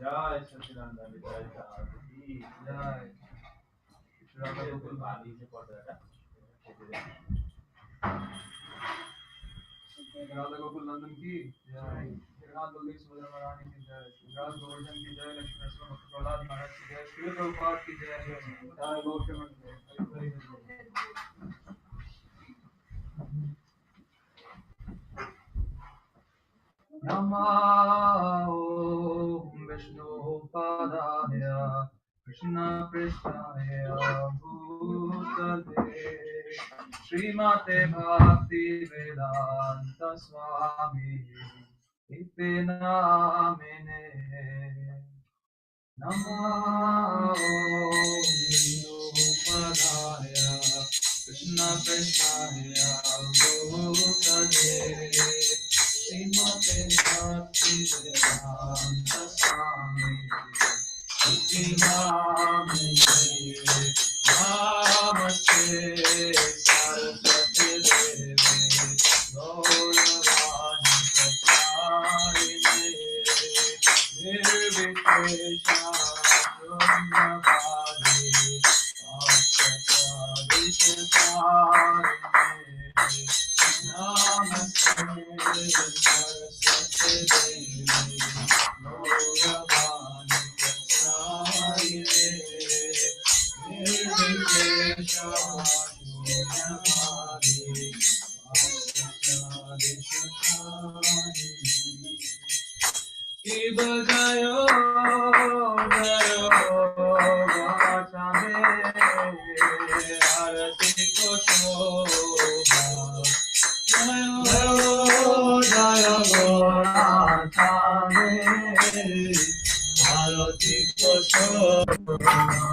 जय सच्चिदानंद जय आरती जय राधा गोकुल बाली से पढ़ रहा राधा गोकुल नंदन की जय जगन्नाथ बलदेव सुभद्रा महारानी की जय राज गोवर्धन की जय लक्ष्मी नरसिंह भक्त प्रहलाद महाराज की जय श्री प्रभुपाद की जय जय गौर हरि नमो विष्णुपादाय कृष्णपृष्ठाय भूतले श्रीमते भक्तिवेदान्त स्वामी इति नामिने नमो विष्णुपादाय कृष्णपृष्ठाय भूतले श्रीमते भक्तिवेदान्त स्वामी इति नामिने नमस्ते सरस्वती देवे गौरवाणी प्रचारिणे निर्विशेषा शून्यवादी पाश्चात्यादिशकारिणे नमस्ते सरस्वती देवी गौरवाणी प्रचारिणे निर्विशेषा शून्यवादी पाश्चात्यादिशकारिणे शिव जयो जयो गाचामे आरती को शोभा जयो जयो गाचामे आरती को शोभा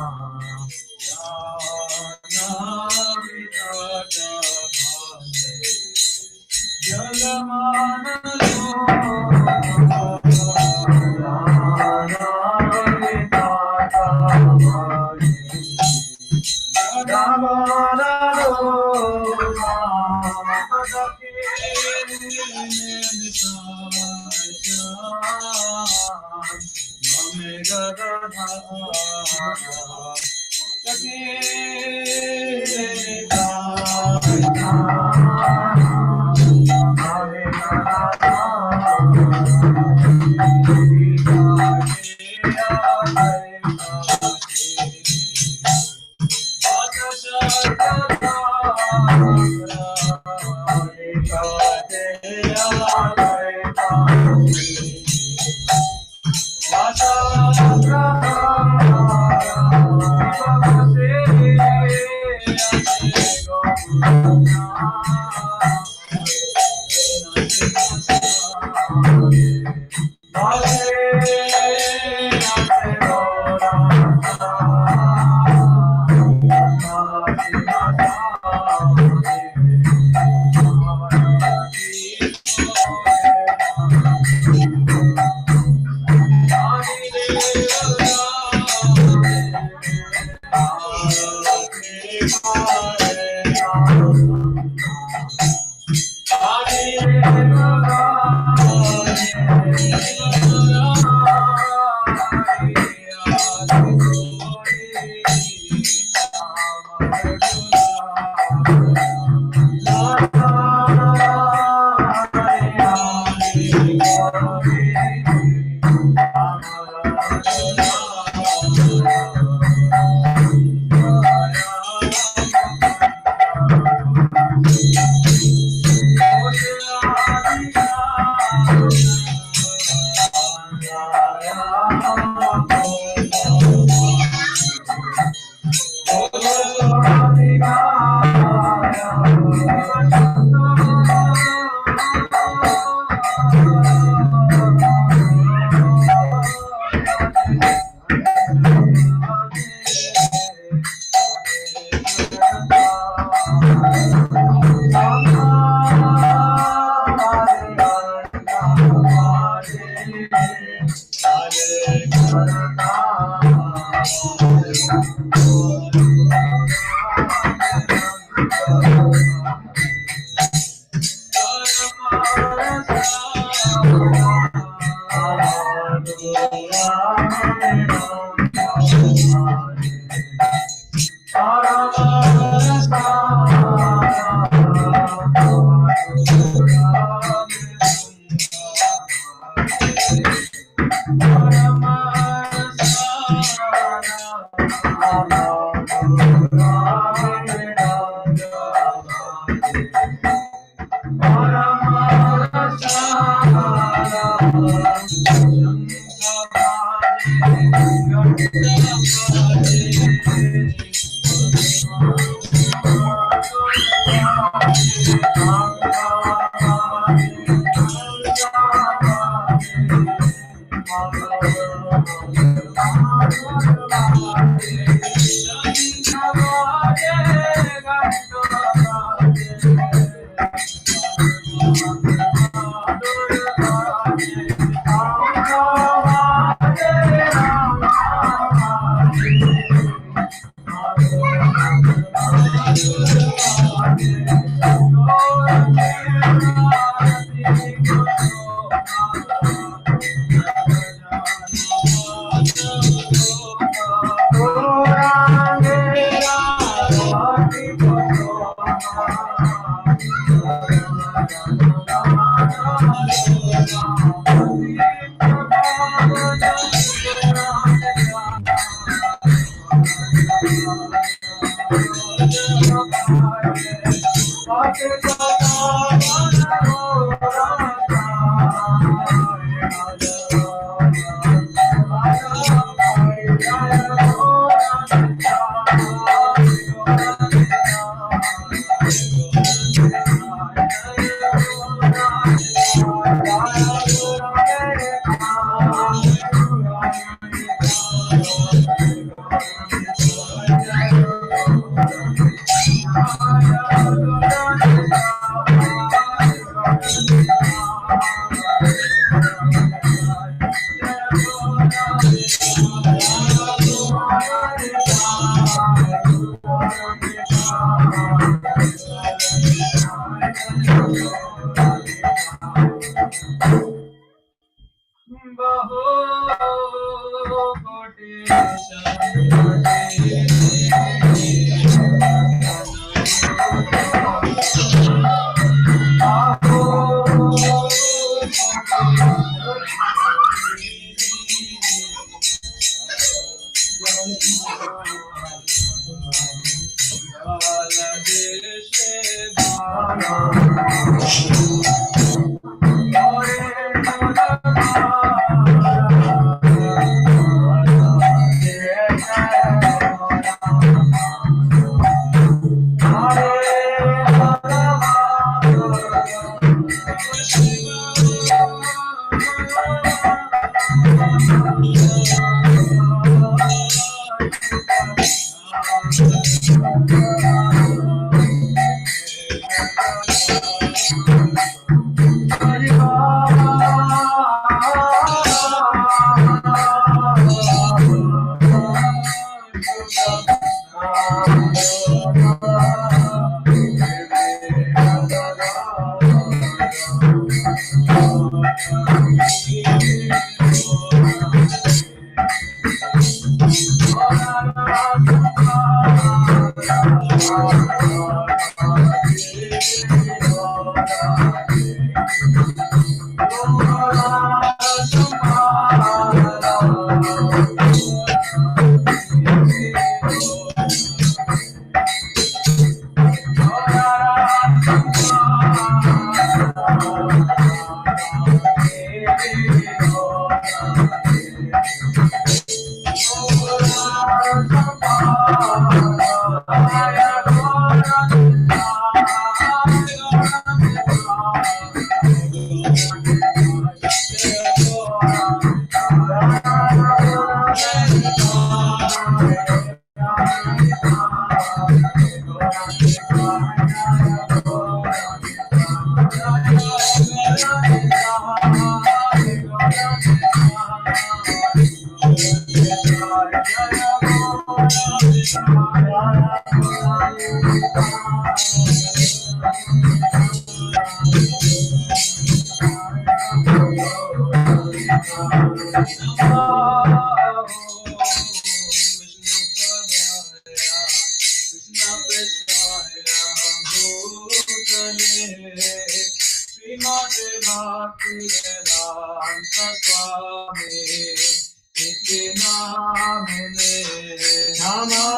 Namo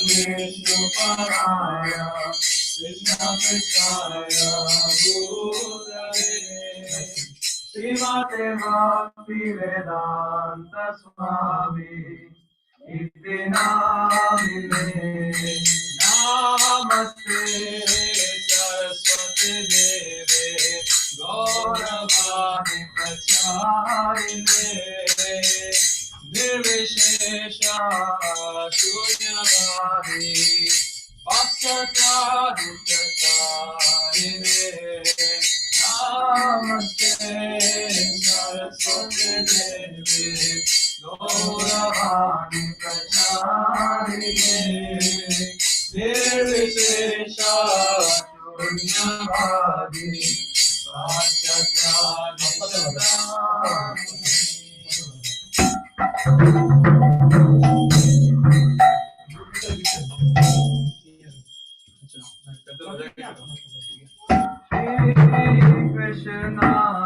Vishnupadaya Krishna Krishna Bhutale Srimate Bhakti Vedanta Swami Iti Namine Namaste Saraswati Deve Gauravani Pracharine Nirvishesha Shunyavadi Paschatyaduttakarine Namaste Saraswati Devi Gauravani Pracharine Nirvishesha Shunyavadi Paschatyaduttakarine Krishna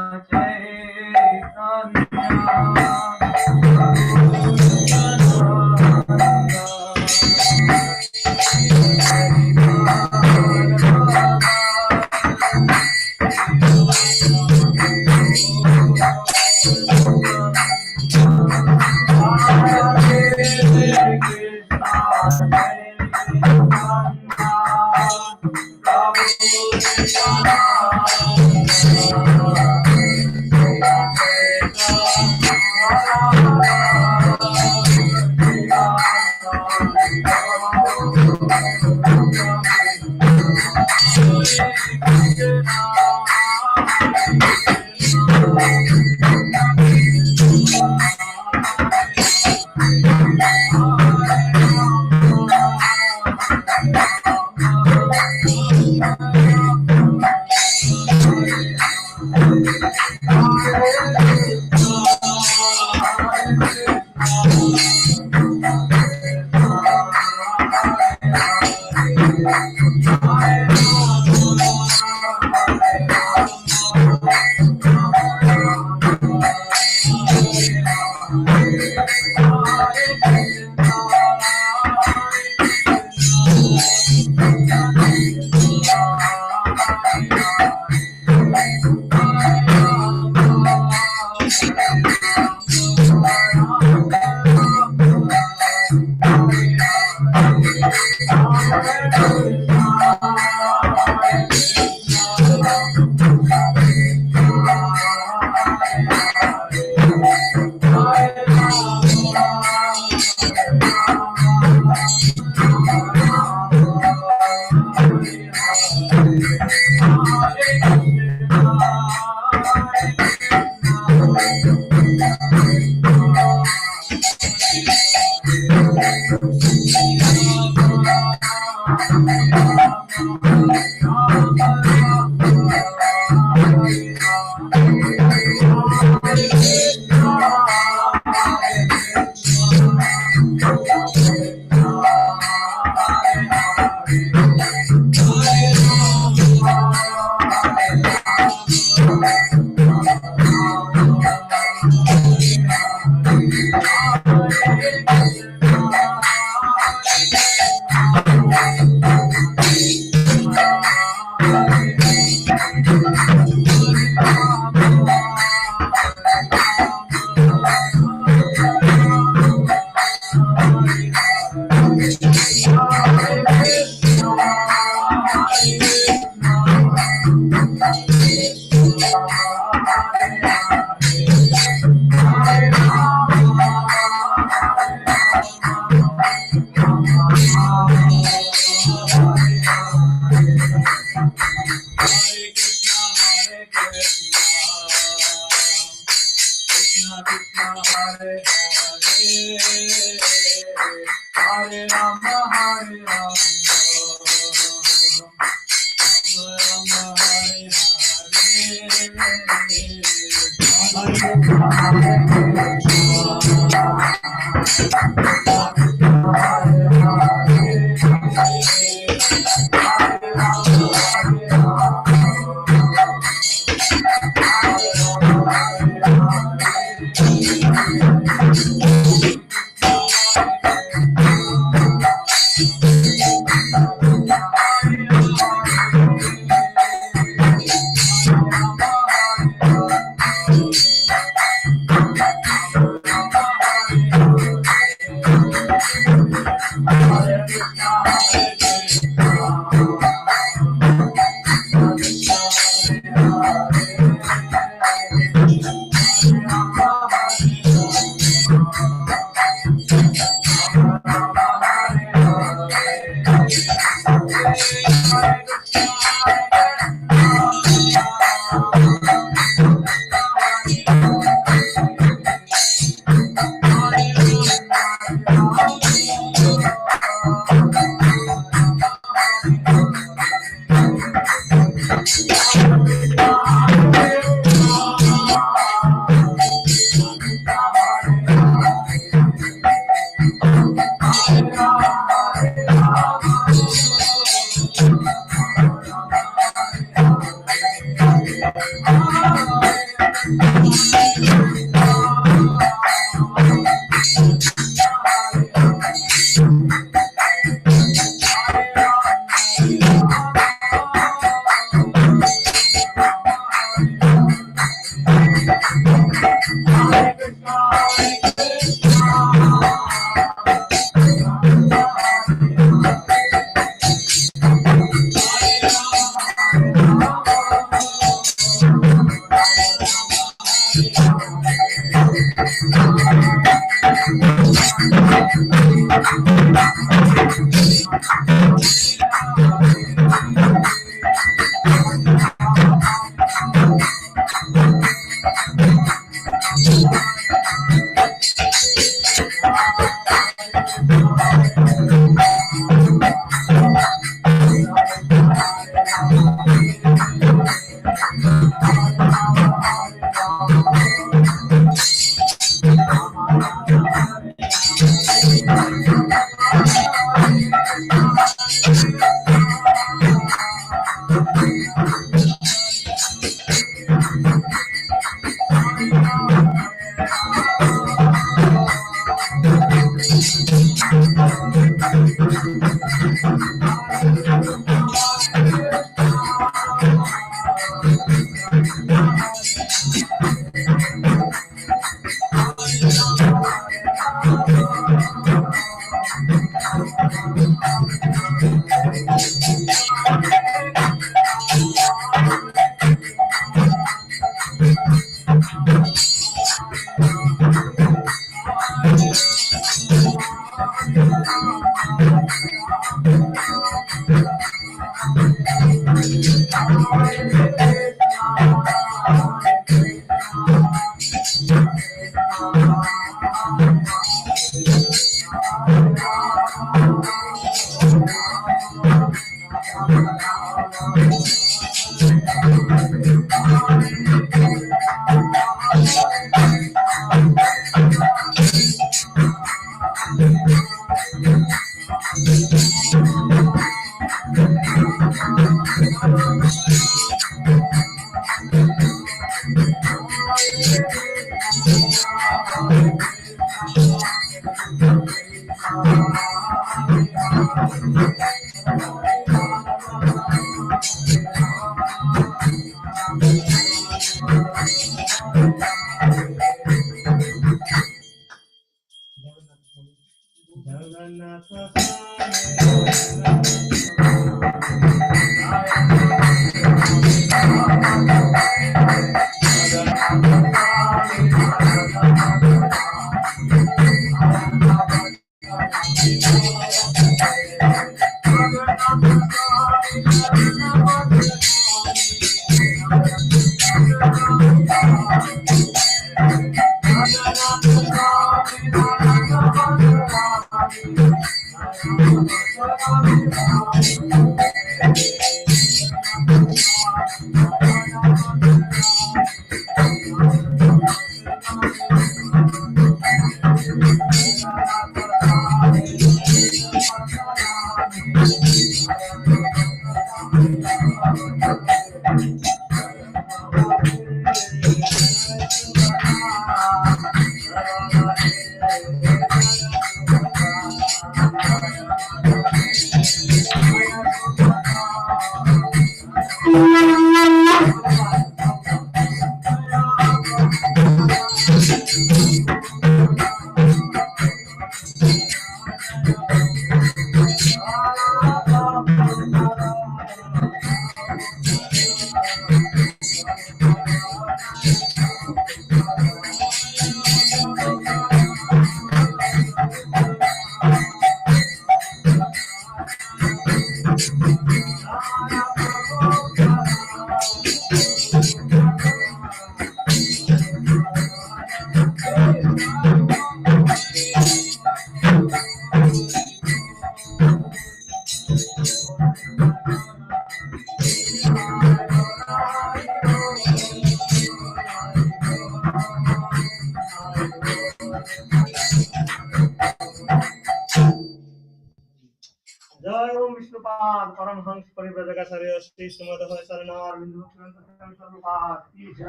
जय ओम विष्णुपाद परमहंस परिव्रजकाचार्य श्री श्रीमद शरणार बिंदु स्वरूपाद की जय।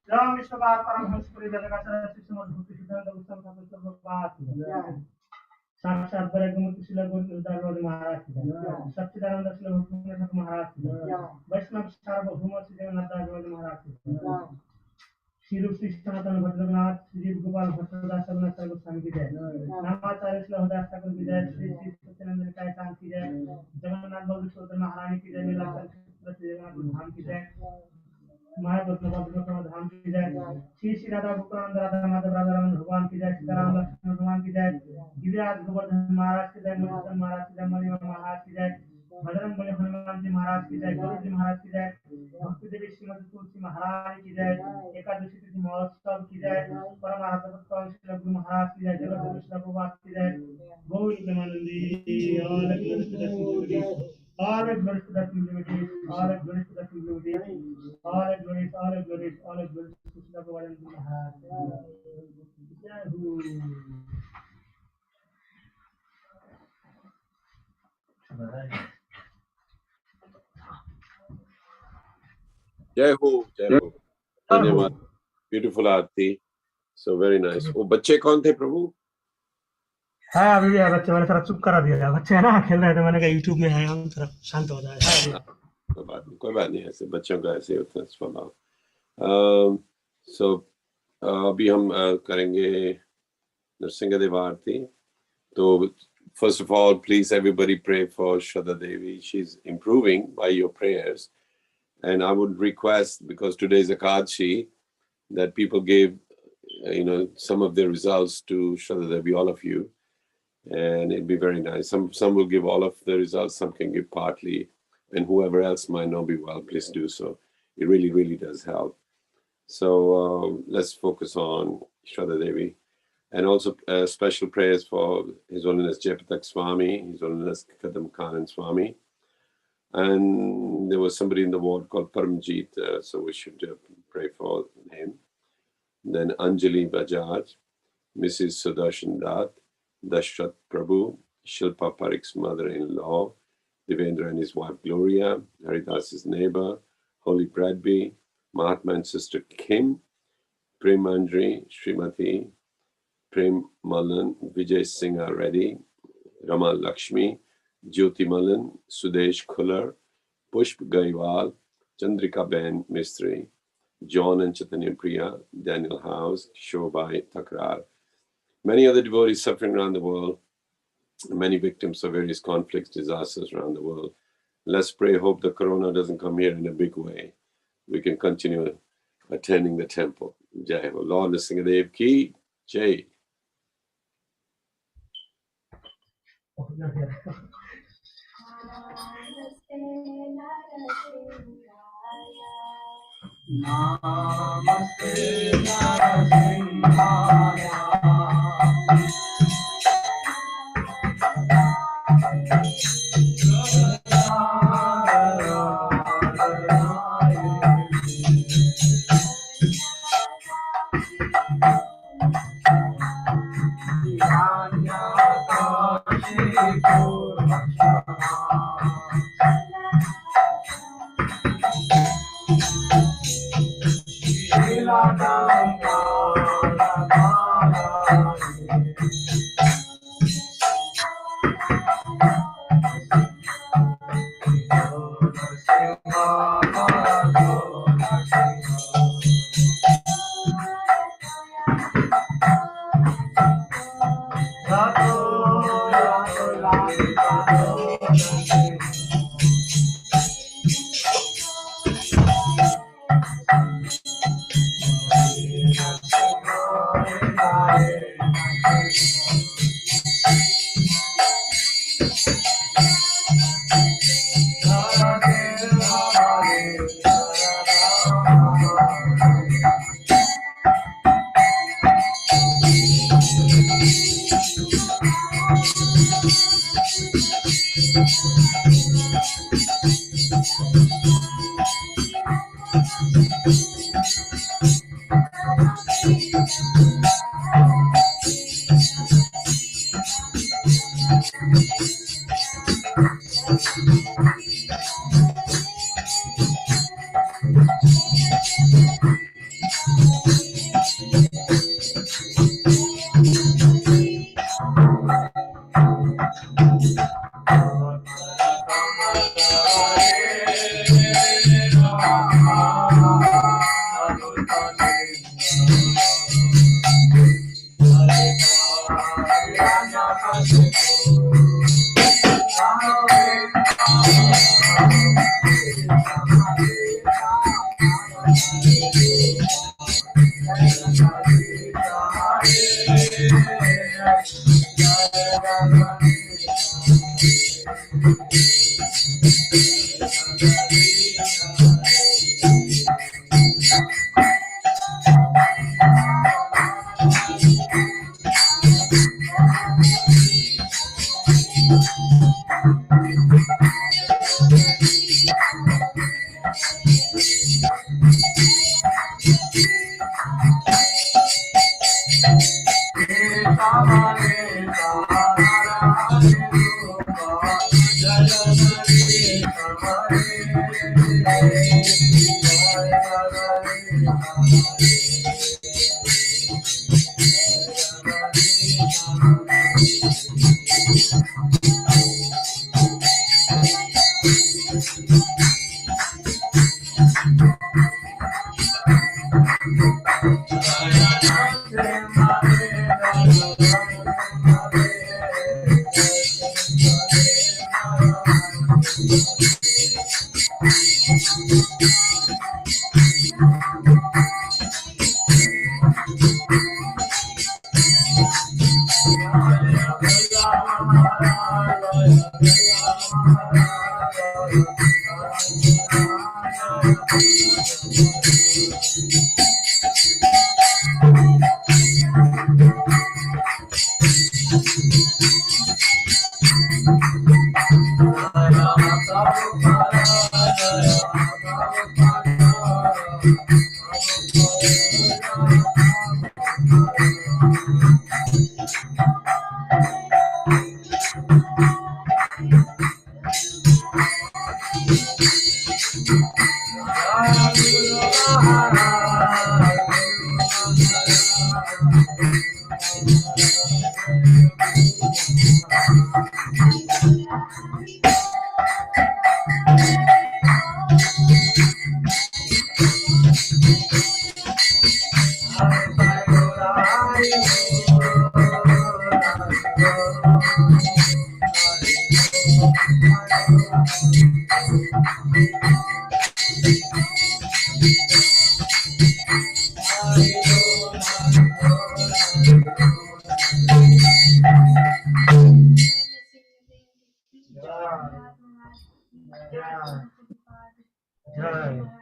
जय ओम विष्णुपाद परमहंस परिव्रजकाचार्य श्री श्रीमद भक्ति सिद्धांत गोस्वामी स्वरूपाद की जय। साक्षात ब्रह्ममूर्ति श्रील गुरुदास महाराज की जय। सच्चिदानंद श्रील भक्ति महाराज की जय। वैष्णव सार्वभौम श्री जगन्नाथ दास महाराज की जय। श्री रूप श्री सनातन भद्रनाथ श्री गोपाल भट्टदास रघुनाथ गोस्वामी की जय। नामाचार्य श्री हरदास ठाकुर की जय। श्री श्री सत्यानंद काय चांद की जय। जगन्नाथ बल्लभ महारानी की जय। नीलाचल श्री जगन्नाथ धाम की जय। माया भद्रनाथ धाम की जय। श्री श्री राधा गोकुलानंद राधा माधव राधा रमन भगवान की जय। सीताराम लक्ष्मण भगवान की जय। गिरिराज गोवर्धन महाराज की जय। मधुसूदन महाराज की जय। मणिवर महाराज की जय। बजरंग बली हनुमान जी महाराज की जय। गुरु जी महाराज की जय। भक्ति देवी श्रीमती तुलसी महाराज की जय। एकादशी तिथि महोत्सव की जय। परम आराध्य गुरु महाराज की जय। जगत गुरु श्री प्रभुपाद की जय। Govind Premanandi all glories to the Trinity, all glories to the Trinity, all glories to the Trinity, all glories to Sri Prabhupada Maharaj. Jai Ho. जय हो जय हो। धन्यवाद। Beautiful aarti. So very nice. वो बच्चे कौन थे प्रभु? है अभी भी है बच्चे, मैंने थोड़ा चुप करा दिया। बच्चे है ना खेल रहे थे, मैंने कहा यूट्यूब में है हम थोड़ा शांत हो जाए। कोई बात नहीं, ऐसे बच्चों का ऐसे होता है स्वभाव। सो अभी हम करेंगे नरसिंह आरती। तो first of all, please everybody pray for Shraddha Devi. She's improving by your prayers. And I would request, because today is Ekadashi, that people give some of the results to Shraddha Devi, all of you, and it'd be very nice. Some will give all of the results, some can give partly, and whoever else might not be well, please do so. It really, really does help. So let's focus on Shraddha Devi. And also special prayers for His Holiness Jayapatak Swami, His Holiness Kadam Khan Swami. And there was somebody in the ward called Paramjit, so we should pray for him. Then Anjali Bajaj, Mrs. Sudarshan Dat, Dashrat Prabhu, Shilpa Parik's mother-in-law, Devendra and his wife Gloria, Haridas's neighbor, Holy Bradby, Mahatma and sister Kim, Prem Andri, Srimati, Prem Malan, Vijay Singha Reddy, Rama Lakshmi, Jyoti Malan, Sudesh Khular, Pushp Gaiwal, Chandrika Ben Mistry, John and Chaitanya Priya, Daniel House, Shobhai Takrar. Many other devotees suffering around the world, many victims of various conflicts, disasters around the world. Let's pray, hope the corona doesn't come here in a big way. We can continue attending the temple. Jai Ho. Lord Nrsingadev ki Jai. Namaste Narasimhaya.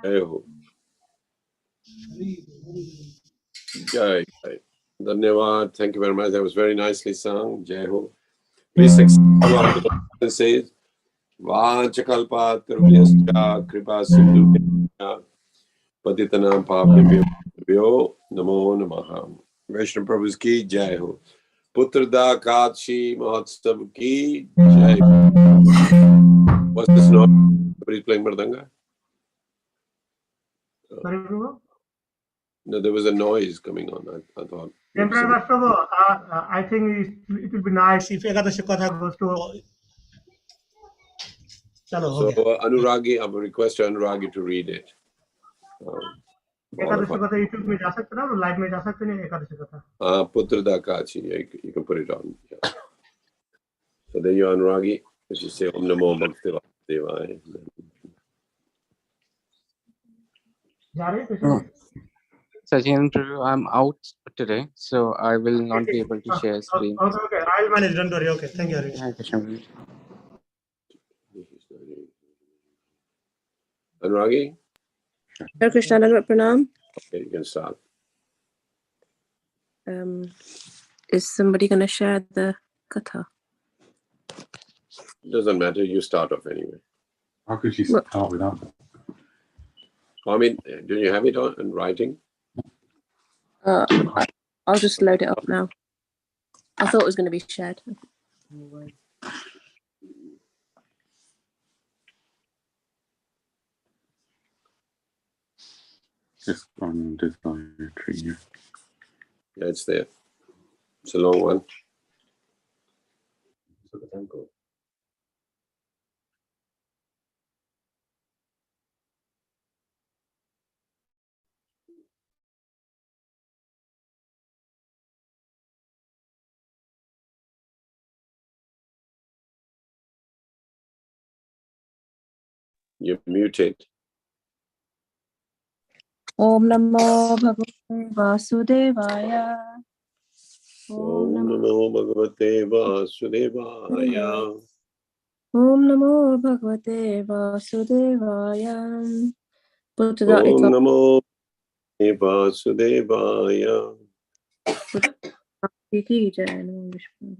जय हो, जय जय. धन्यवाद. Thank you very much. That was very nicely sung. Jai ho. Please accept our says Vachakalpatarvyascha kripa sindhu patitanam papnebhyo namo namaha. Vaishnav Prabhu's ki jai ho. Putra da Kadshi Mahotsav ki jai. What's this noise? Somebody's playing Mridanga? Sorry, Prabhu? No, there was a noise coming on. I thought. Prabhu, I think it would be nice if Ekadashi Katha goes to. So Anuragi, I will request Anuragi to read it. Ekadashi Katha YouTube में जा सकते ना, live में जा सकते नहीं Ekadashi Katha. Putra da Kachi, you can put it on. Yeah. So there you are, Anuragi. If you say Om Namo Bhakti Devaya. Sajendra, I'm out today, so I will not be able to share screen. Okay. I'll manage. Don't worry. Okay. Thank you, Hari. Anuragi? Hare Krishna, Pranam. Okay, you can start. Is somebody going to share the katha? Doesn't matter. You start off anyway. How could she start without that? I mean, do you have it on in writing? I'll just load it up now. I thought it was going to be shared. Just on this tree here. Yeah, it's there. It's a long one. You're muted. Om Namo Bhagavate Vasudevaya. Om Namo Bhagavate Vasudevaya. Om Namo Bhagavate Vasudevaya. Om Namo Vasudevaya. Ki jai, Namo Vishnu.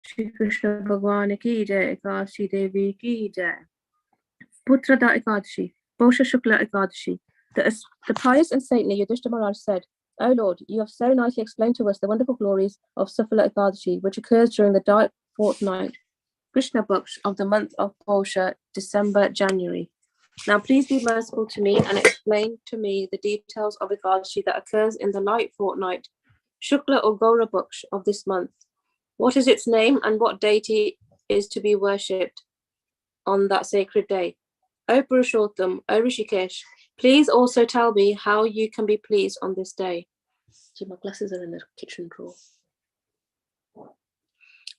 Shri Krishna Bhagwan ki jai, Ekadashi Devi ki jai. Putra da Ekadashi, Bosha Shukla Ekadashi. The pious and saintly Yudhishthira Maharaj said, O Lord, you have so nicely explained to us the wonderful glories of Sufala Ekadashi, which occurs during the dark fortnight, Krishna Paksh of the month of Bosha, December, January. Now please be merciful to me and explain to me the details of Ekadashi that occurs in the light fortnight, Shukla or Gaura Paksh of this month. What is its name and what deity is to be worshipped on that sacred day? O Purushottam, O Rishikesh, please also tell me how you can be pleased on this day. So my glasses are in the kitchen drawer.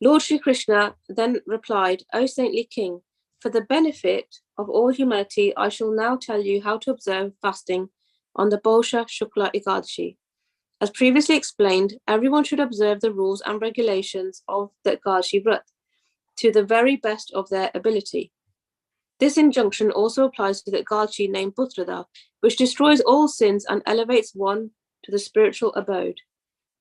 Lord Shri Krishna then replied, O saintly king, for the benefit of all humanity, I shall now tell you how to observe fasting on the Bosha Shukla Ekadashi. As previously explained, everyone should observe the rules and regulations of the Ekadashi Vrat to the very best of their ability. This injunction also applies to the Ekadashi named Putrada, which destroys all sins and elevates one to the spiritual abode.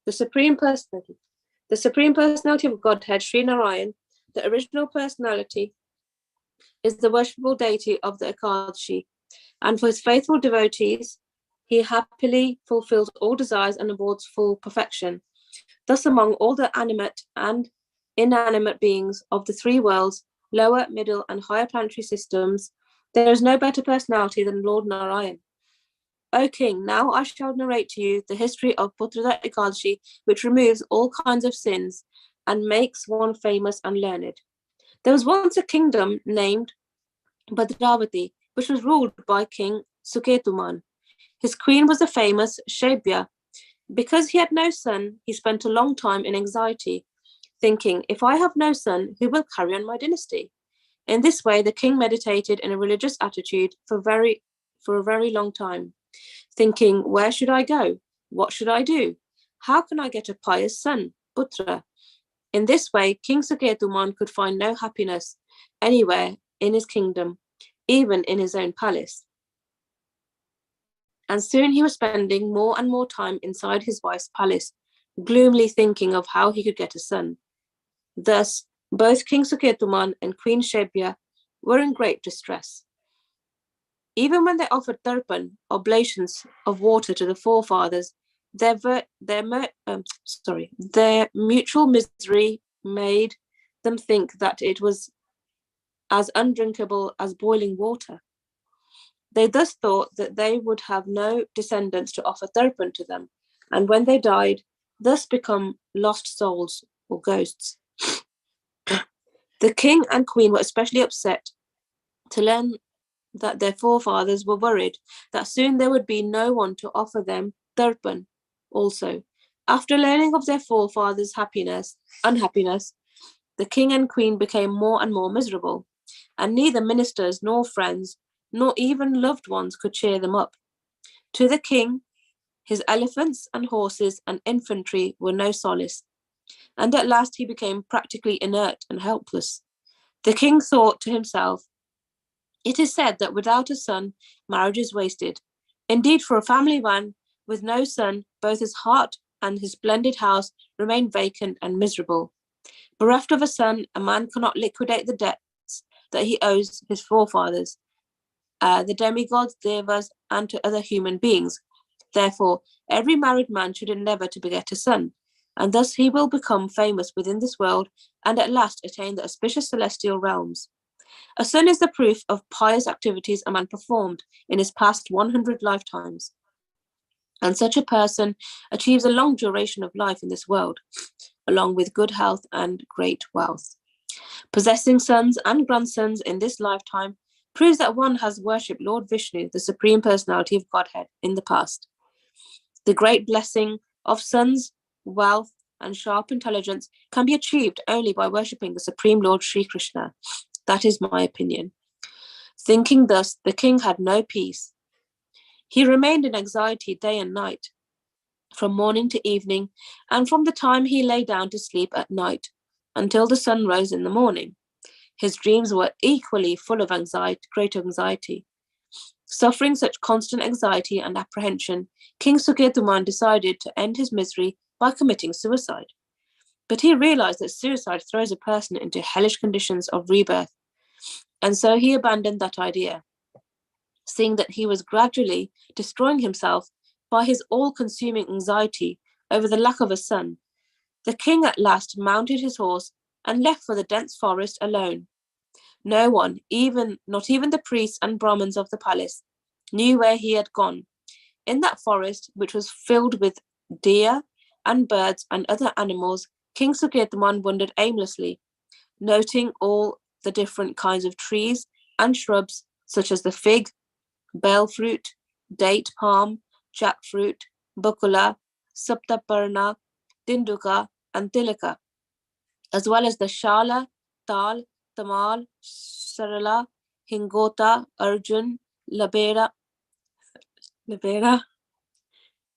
The Supreme Personality of Godhead, Sri Narayan, the original personality, is the worshipful deity of the Ekadashi, and for his faithful devotees, he happily fulfills all desires and awards full perfection. Thus, among all the animate and inanimate beings of the three worlds, lower, middle, and higher planetary systems, there is no better personality than Lord Narayan. O King, now I shall narrate to you the history of Putrada Ekadashi, which removes all kinds of sins and makes one famous and learned. There was once a kingdom named Bhadravati, which was ruled by King Suketuman. His queen was the famous Shaibya. Because he had no son, he spent a long time in anxiety, thinking, if I have no son, who will carry on my dynasty? In this way, the king meditated in a religious attitude for a very long time, thinking, where should I go? What should I do? How can I get a pious son, Putra? In this way, King Suketuman could find no happiness anywhere in his kingdom, even in his own palace. And soon he was spending more and more time inside his wife's palace, gloomily thinking of how he could get a son. Thus, both King Suketuman and Queen Shaibya were in great distress. Even when they offered tarpan, oblations of water to the forefathers, their mutual misery made them think that it was as undrinkable as boiling water. They thus thought that they would have no descendants to offer tarpan to them, and when they died, thus become lost souls or ghosts. The king and queen were especially upset to learn that their forefathers were worried that soon there would be no one to offer them tarpan also. After learning of their forefathers' unhappiness, the king and queen became more and more miserable, and neither ministers nor friends nor even loved ones could cheer them up. To the king, his elephants and horses and infantry were no solace, and at last he became practically inert and helpless. The king thought to himself, it is said that without a son, marriage is wasted. Indeed, for a family man with no son, both his heart and his splendid house remain vacant and miserable. Bereft of a son, a man cannot liquidate the debts that he owes his forefathers, the demigods, devas, and to other human beings. Therefore, every married man should endeavour to beget a son, and thus he will become famous within this world and at last attain the auspicious celestial realms. A son is the proof of pious activities a man performed in his past 100 lifetimes, and such a person achieves a long duration of life in this world, along with good health and great wealth. Possessing sons and grandsons in this lifetime proves that one has worshipped Lord Vishnu, the Supreme Personality of Godhead, in the past. The great blessing of sons, wealth, and sharp intelligence can be achieved only by worshipping the Supreme Lord Sri Krishna. That is my opinion. Thinking thus, the king had no peace. He remained in anxiety day and night, from morning to evening, and from the time he lay down to sleep at night until the sun rose in the morning. His dreams were equally full of great anxiety. Suffering such constant anxiety and apprehension, King Suketuman decided to end his misery by committing suicide. But he realized that suicide throws a person into hellish conditions of rebirth, and so he abandoned that idea, seeing that he was gradually destroying himself by his all-consuming anxiety over the lack of a son. The king at last mounted his horse and left for the dense forest alone. No one, not even the priests and Brahmins of the palace, knew where he had gone. In that forest, which was filled with deer and birds and other animals, King Suketuman wandered aimlessly, noting all the different kinds of trees and shrubs, such as the fig, bell fruit, date palm, jackfruit, bukula, saptaparna, dinduka, and tilaka, as well as the shala, tal, tamal, sarala, hingota, arjun, labera,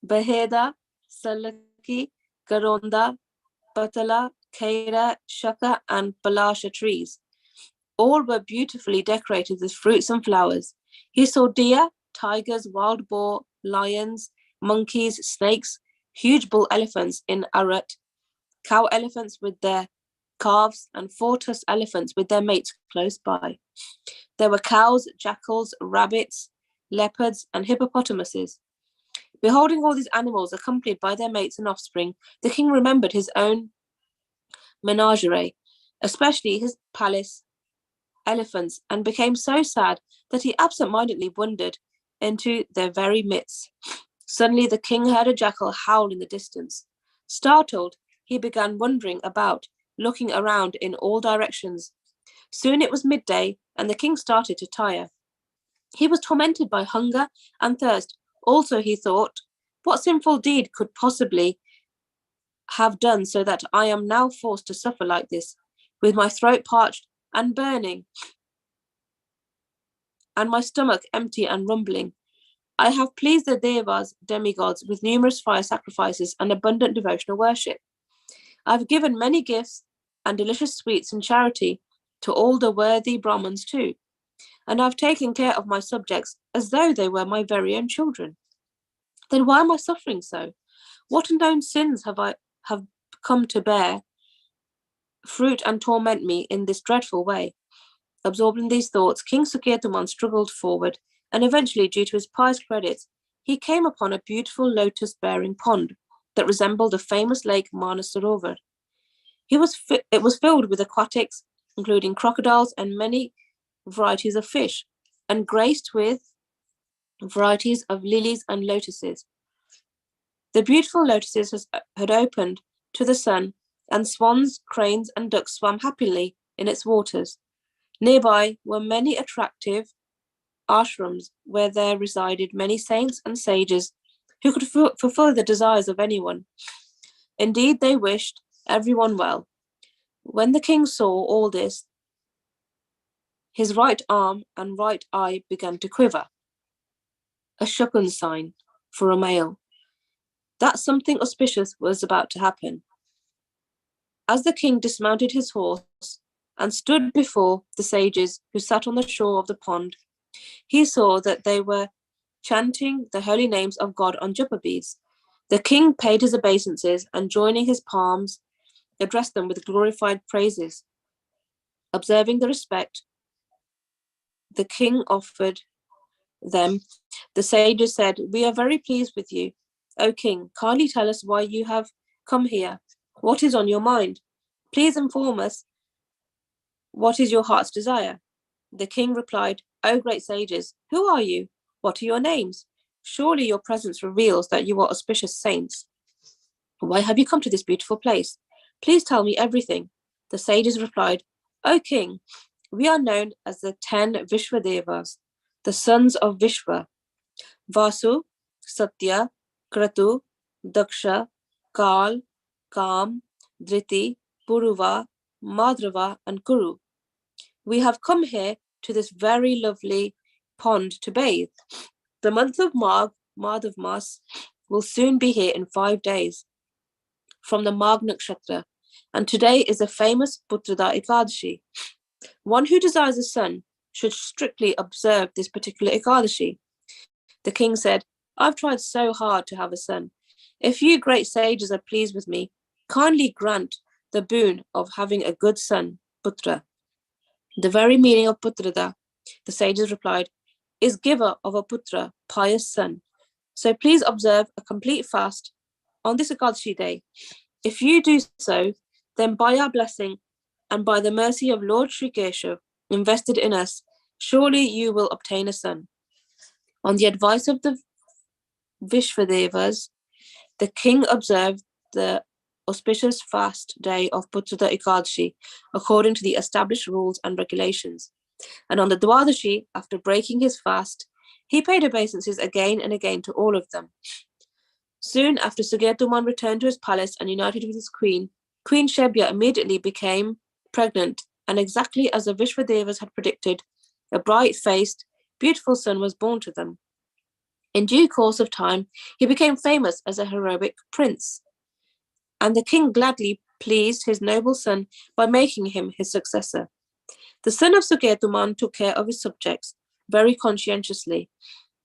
baheda, Salaki, Garonda, Patala, Kera, Shaka, and Balasha trees. All were beautifully decorated with fruits and flowers. He saw deer, tigers, wild boar, lions, monkeys, snakes, huge bull elephants in Arat, cow elephants with their calves, and four-tusked elephants with their mates close by. There were cows, jackals, rabbits, leopards, and hippopotamuses. Beholding all these animals accompanied by their mates and offspring, the king remembered his own menagerie, especially his palace elephants, and became so sad that he absent-mindedly wandered into their very midst. Suddenly the king heard a jackal howl in the distance. Startled, he began wandering about, looking around in all directions. Soon it was midday, and the king started to tire. He was tormented by hunger and thirst. Also, he thought, what sinful deed could possibly have done so that I am now forced to suffer like this, with my throat parched and burning, and my stomach empty and rumbling? I have pleased the Devas, demigods, with numerous fire sacrifices and abundant devotional worship. I have given many gifts and delicious sweets in charity to all the worthy Brahmins too, and I have taken care of my subjects as though they were my very own children. Then why am I suffering so? What unknown sins have come to bear fruit and torment me in this dreadful way? Absorbed in these thoughts, King Suketuman struggled forward, and eventually, due to his pious credits, he came upon a beautiful lotus-bearing pond that resembled a famous lake, Manasarovar. It was filled with aquatics, including crocodiles and many varieties of fish, and graced with varieties of lilies and lotuses. The beautiful lotuses had opened to the sun, and swans, cranes, and ducks swam happily in its waters. Nearby were many attractive ashrams where there resided many saints and sages who could fulfill the desires of anyone. Indeed, they wished everyone well. When the king saw all this, his right arm and right eye began to quiver, a shukun sign for a male, that something auspicious was about to happen. As the king dismounted his horse and stood before the sages who sat on the shore of the pond, he saw that they were chanting the holy names of God on Japa beads. The king paid his obeisances and, joining his palms, addressed them with glorified praises. Observing the respect the king offered them, the sages said, "We are very pleased with you. O king, kindly tell us why you have come here. What is on your mind? Please inform us what is your heart's desire." The king replied, "O great sages, who are you? What are your names? Surely your presence reveals that you are auspicious saints. Why have you come to this beautiful place? Please tell me everything." The sages replied, "O king, we are known as the 10 Vishwadevas, the sons of Vishwa: Vasu, Satya, Kratu, Daksha, Kal, Kam, Driti, Puruva, Madrava, and Kuru. We have come here to this very lovely pond to bathe. The month of Madhav Mas, will soon be here in 5 days from the Magh Nakshatra, and today is a famous Putrada Ekadashi. One who desires a son should strictly observe this particular Ekadashi." The king said, "I've tried so hard to have a son. If you great sages are pleased with me, kindly grant the boon of having a good son, Putra." The very meaning of Putrada, the sages replied, is giver of a Putra, pious son. So please observe a complete fast on this Ekadashi day. If you do so, then by our blessing and by the mercy of Lord Sri Keshav invested in us, surely you will obtain a son. On the advice of the Vishwadevas, the king observed the auspicious fast day of Putrada Ekadashi according to the established rules and regulations. And on the Dwadashi, after breaking his fast, he paid obeisances again and again to all of them. Soon after, Suketuman returned to his palace and united with his queen. Queen Shebya immediately became pregnant, and exactly as the Vishwadevas had predicted, a bright-faced, beautiful son was born to them. In due course of time, he became famous as a heroic prince, and the king gladly pleased his noble son by making him his successor. The son of Suketuman took care of his subjects very conscientiously,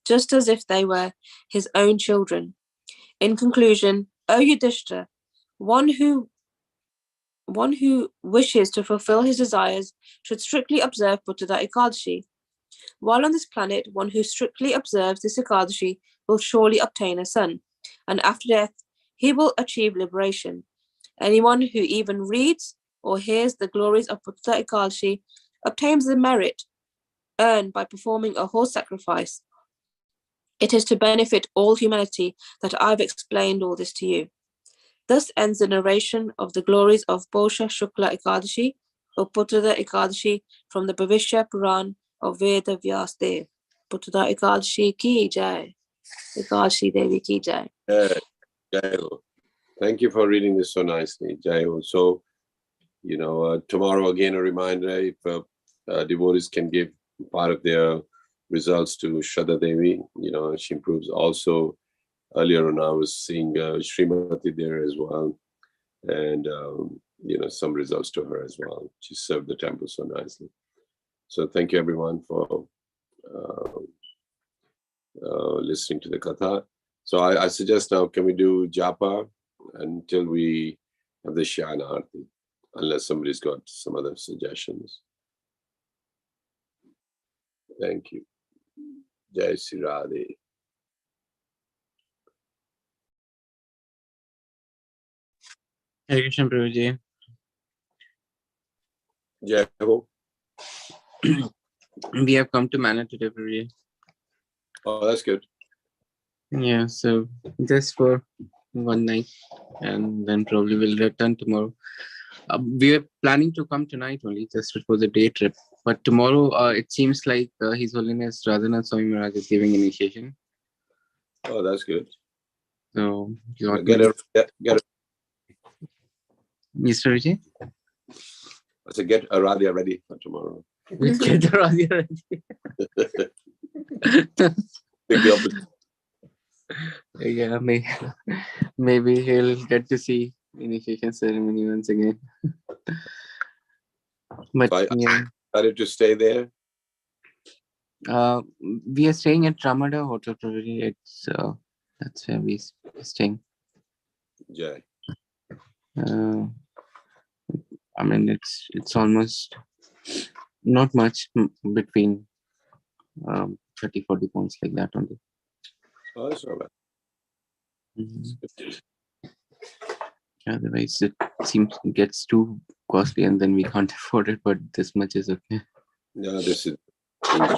just as if they were his own children. In conclusion, O Yudhishthira, one who wishes to fulfill his desires should strictly observe Buddha Ekadashi. While on this planet, one who strictly observes this Ekadashi will surely obtain a son, and after death, he will achieve liberation. Anyone who even reads or hears the glories of Buddha Ekadashi obtains the merit earned by performing a horse sacrifice. It is to benefit all humanity that I've explained all this to you. Thus ends the narration of the glories of Bosha Shukla Ekadashi or Buddha Ekadashi from the Bhavishya Puran of Veda Vyasdev. Buddha Ekadashi ki jai. Ekadashi Devi ki jai. Jai Ho. Thank you for reading this so nicely. Jai Ho. So, tomorrow again a reminder, if devotees can give part of their results to Shraddha Devi, she improves. Also, earlier on I was seeing Srimati there as well, and some results to her as well. She served the temple so nicely. So thank you everyone for listening to the Katha. So I suggest now, can we do Japa until we have the Shyana Arati, unless somebody's got some other suggestions. Thank you. Jai Sri Radhe. Hare Krishna, Prabhuji. Jai Ho. We have come to Manna today, Prabhuji. Oh, that's good. Yeah, so just for one night, and then probably we'll return tomorrow. We are planning to come tonight only, just for the day trip. But tomorrow, it seems like His Holiness Radhanath Swami Maharaj is giving initiation. Oh, that's good. So Get it. Yes, Prabhuji? I said, get Arati ready for tomorrow. We'll get Arati ready. Pick the opposite. Yeah, maybe he'll get to see initiation ceremony once again. But So I yeah, decided to stay there. we are staying at Ramada Hotel, probably. It's that's where we're staying. Jai. I mean, it's almost not much between 30-40 points like that only. Oh, that's not bad. Mhm. Otherwise, it gets too costly, and then we can't afford it. But this much is okay. No, this is. Yeah.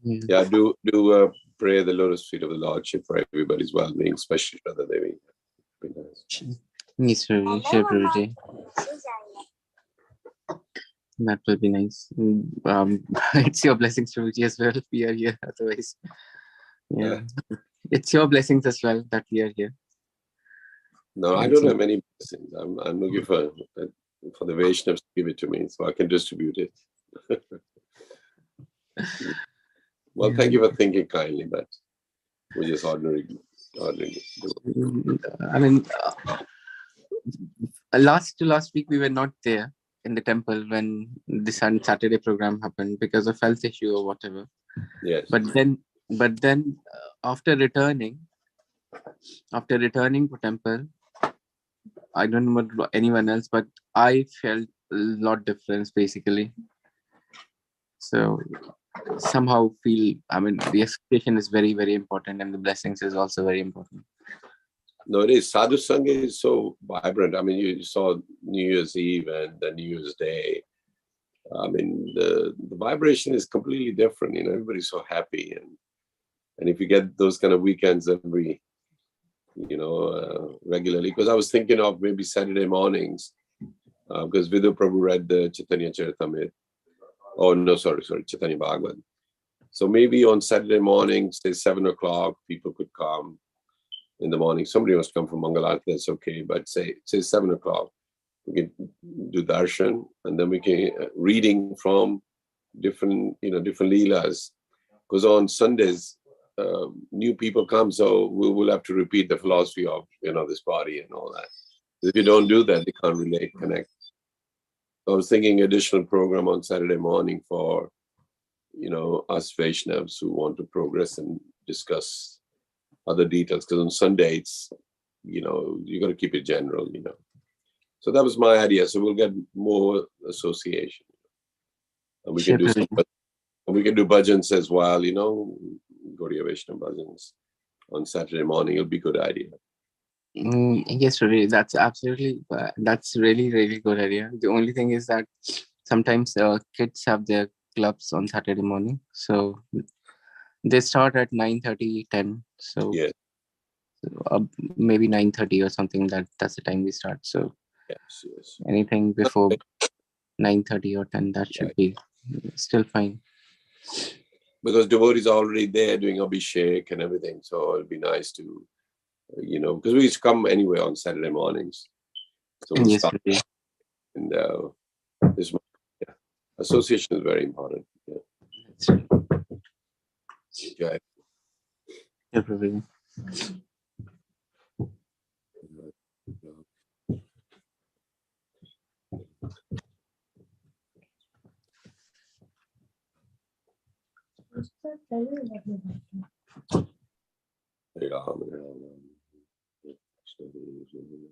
Yeah, do pray the lotus feet of the Lordship for everybody's well-being, especially Shraddha Devi. Be nice. Yes, Prabhuji. That will be nice. It's your blessings, Prabhuji, as well. We are here. Otherwise, yeah, it's your blessings as well that we are here. No, I don't have many blessings. I'm looking for the Vaishnavas to give it to me, so I can distribute it. Well, thank you for thinking kindly, but we're just ordinary. I mean, last week we were not there in the temple when the Saturday program happened because of health issue or whatever. Yes. But then after returning to temple, I don't know about anyone else, but I felt a lot difference basically. So somehow feel, I mean, the expectation is very, very important, and the blessings is also very important. No, it is. Sadhu Sangha is so vibrant. I mean, you saw New Year's Eve and the New Year's Day. I mean, the vibration is completely different. Everybody's so happy, and if you get those kind of weekends every, regularly. Because I was thinking of maybe Saturday mornings, because Vidu Prabhu read the Chaitanya Charitamrita. Oh no, sorry, Chaitanya Bhagavad. So maybe on Saturday morning, say 7 o'clock, people could come in the morning. Somebody must come from Mangalarti, that's okay. But say 7 o'clock, we can do Darshan, and then we can reading from different leelas. Because on Sundays, new people come, so we will have to repeat the philosophy of this party and all that. If you don't do that, they can't relate, connect. I was thinking additional program on Saturday morning for us Vaishnavas who want to progress and discuss other details, because on Sunday it's you got to keep it general. So that was my idea. So we'll get more association, and we can do some, and we can do bhajans as well. Gaudiya Vaishnava bhajans on Saturday morning. It'll be a good idea. Yes, really, that's really, really good idea. The only thing is that sometimes kids have their clubs on Saturday morning, so they start at 9:30, 10. So Yes. Maybe 9:30 or something. That's the time we start. So yes. Anything before 9:30 or 10, that should be still fine. Because devotees are already there doing Abhishek and everything, so it'll be nice to, because we used to come anyway on Saturday mornings. So we'll Yes, start. really. And association is very important. Yeah. That's right. Yeah. Yeah, probably. Hare Ram, Hare Ram. Krishna, Krishna.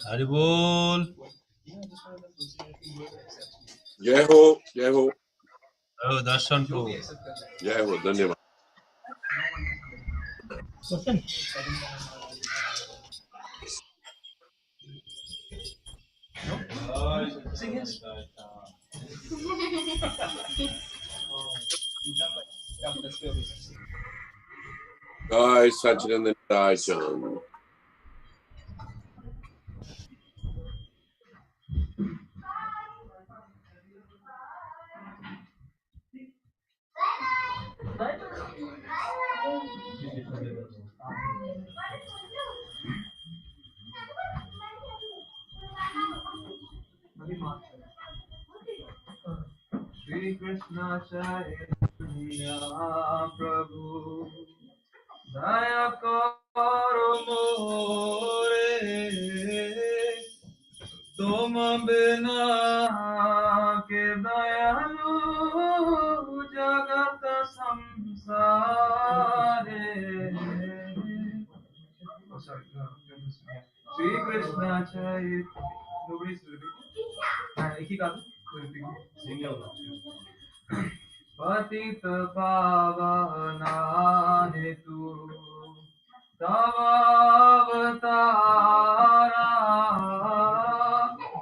Hari बोल। जय हो, जय हो, दर्शन को जय हो, धन्यवाद। जय सच्चिदानंद दार्शन। श्री कृष्ण चैतन्य प्रभु दया करो मोरे तुम बिना के दयालु जगत संसारे श्री कृष्ण चैतन्य पतित पावना हेतु तव अवतारा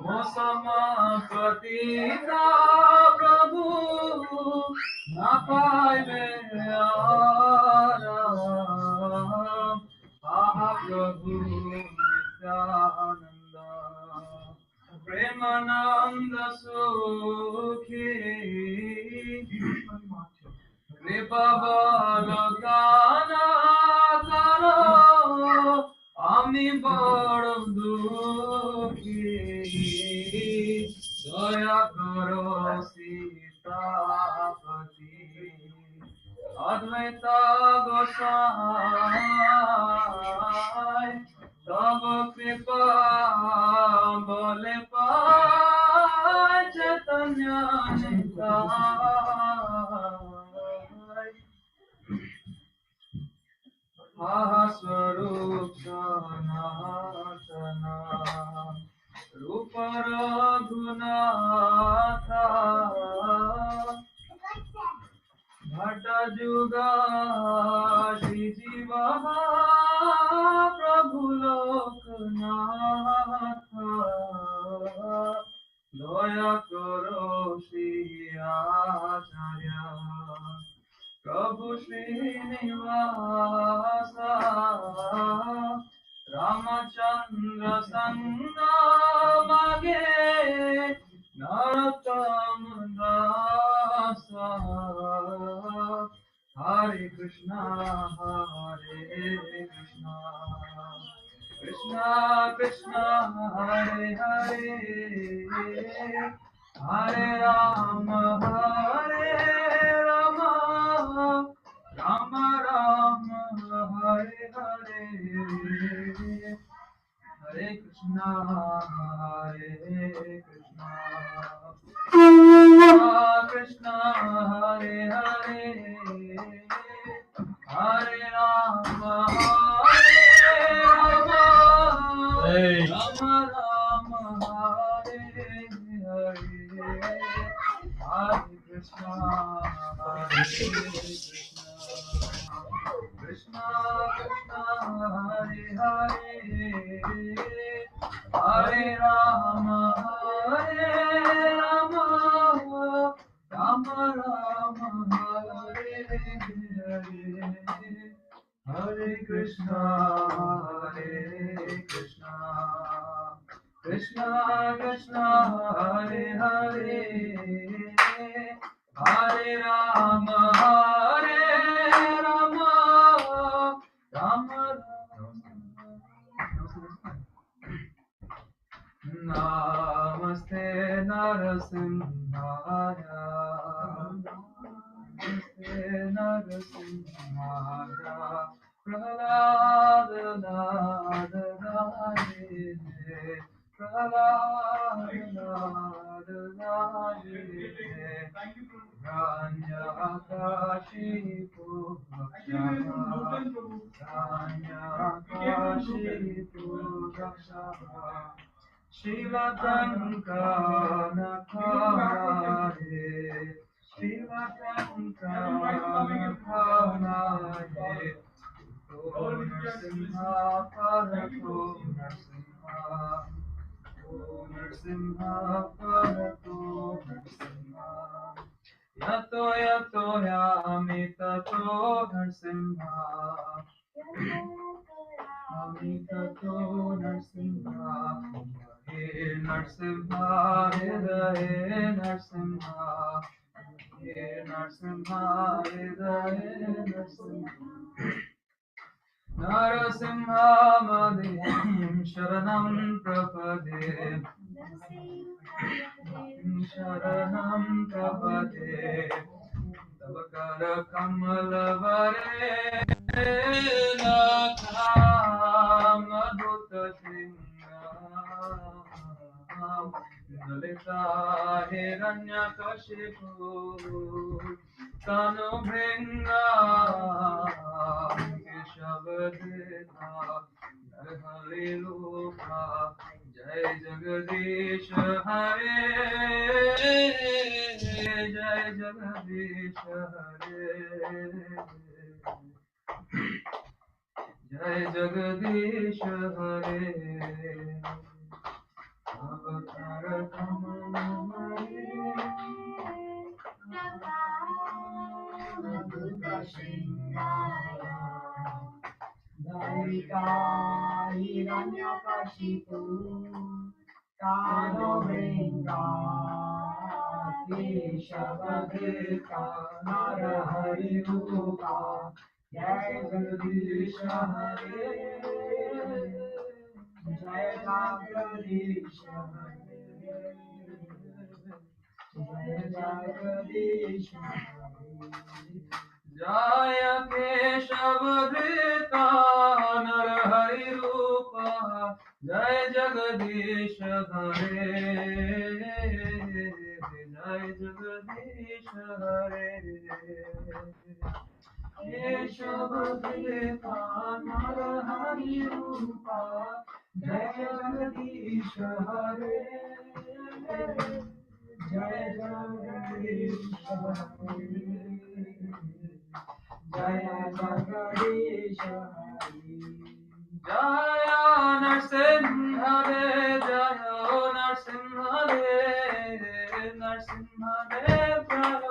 मौसम पतिता प्रभु न पाए प्रभु नित्यानंद प्रेमानंद सुखी कृपा बलदाना करो আমি বড় দুঃখী দয়া করো সীতাপতি অদ্বৈত গোসাই তব কৃপা বলে পায় চৈতন্য নিতাই स्वरूप सनातना रूप रघुनाथा भट्ट जुगा श्री जीवा प्रभु लोकनाथ दया करो श्री आचार्य प्रभु श्रीनिवास रामचंद्र संगा मागे नरोत्तम दास हरे कृष्णा कृष्णा कृष्णा हरे हरे हरे राम राम राम हरे हरे हरे कृष्णा कृष्णा हरे हरे हरे राम राम राम हरे हरे हरे कृष्णा कृष्णा कृष्णा हरे हरे हरे राम राम राम हरे हरे हरे कृष्णा कृष्णा कृष्णा हरे हरे हरे राम राम राम नमस्ते नरसिंहाय नमस्ते नरसिंहाय प्रहलाद नाद नारे प्रहलाद नाद नारे Ranyakashi Purvakshama Ranyakashi Yato yato yamitato narsimha amitato narsimha he narsimha hridaye narsimha he narsimha hridaye narsimha Narasimha madhim sharanam prapade Sharanam prapade Tavakara kamalavare Nakha madhuta singha Dalita hiranyakashipu Tanu bringa Keshavadita Narhari Lupa Jai Jagadish Hare Jai Jagadish Hare Jai Jagadish Hare Avatara Kamala Dalita Hiranyakashipu Tano Vringa Keshavadita Narahari Rupa Jai Jagadish Hare Jai Jagadish Hare Jai Jagadish Hare Jaya Keshavadita Narahari Rupa Jai Jagadish Hare Jai Jagadish Hare Keshavadita Narahari Rupa Jai Jagadish Hare Jai Jagadish Hare Jaya Jagadish Hare Jaya Narsimha Dev Jaya Narsimha Dev Narsimha Dev Jaya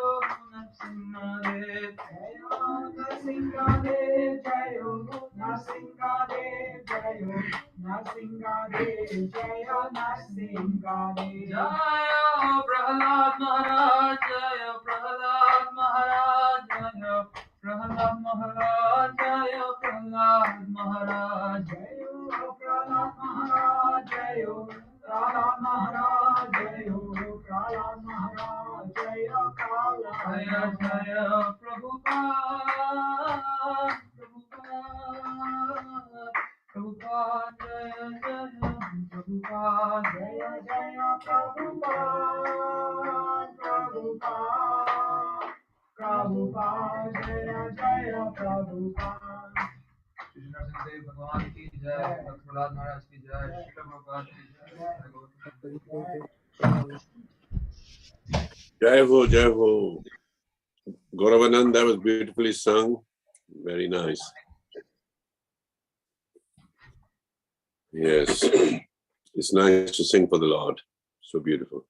Narsimha Dev Jaya Narsimha Dev Jaya Narsimha Dev Jaya Narsimha Dev Jaya Narsimha Dev Jaya Prahlad Maharaj Jaya Prahlad Maharaj Jaya Prahlad Maharaj Jaya Prahlad Maharaj Jaya Prahlad Maharaj Jaya Prahlad Maharaj Jaya Prahlad Maharaj Jaya Prahlad Jaya Jaya Prabhupada Prabhupada Jaya Jaya Prabhupada Jaya Jaya Prabhupada Prabhupada Prabhupada Jaya Jaya Prabhupada Shri Narasimha Bhagwan ki jai, Bhakti Prahlad Maharaj ki jai, Shri Prabhupada ki jai. Jai Ho. Gauravanand, that was beautifully sung. Very nice. Yes. It's nice to sing for the Lord. So beautiful.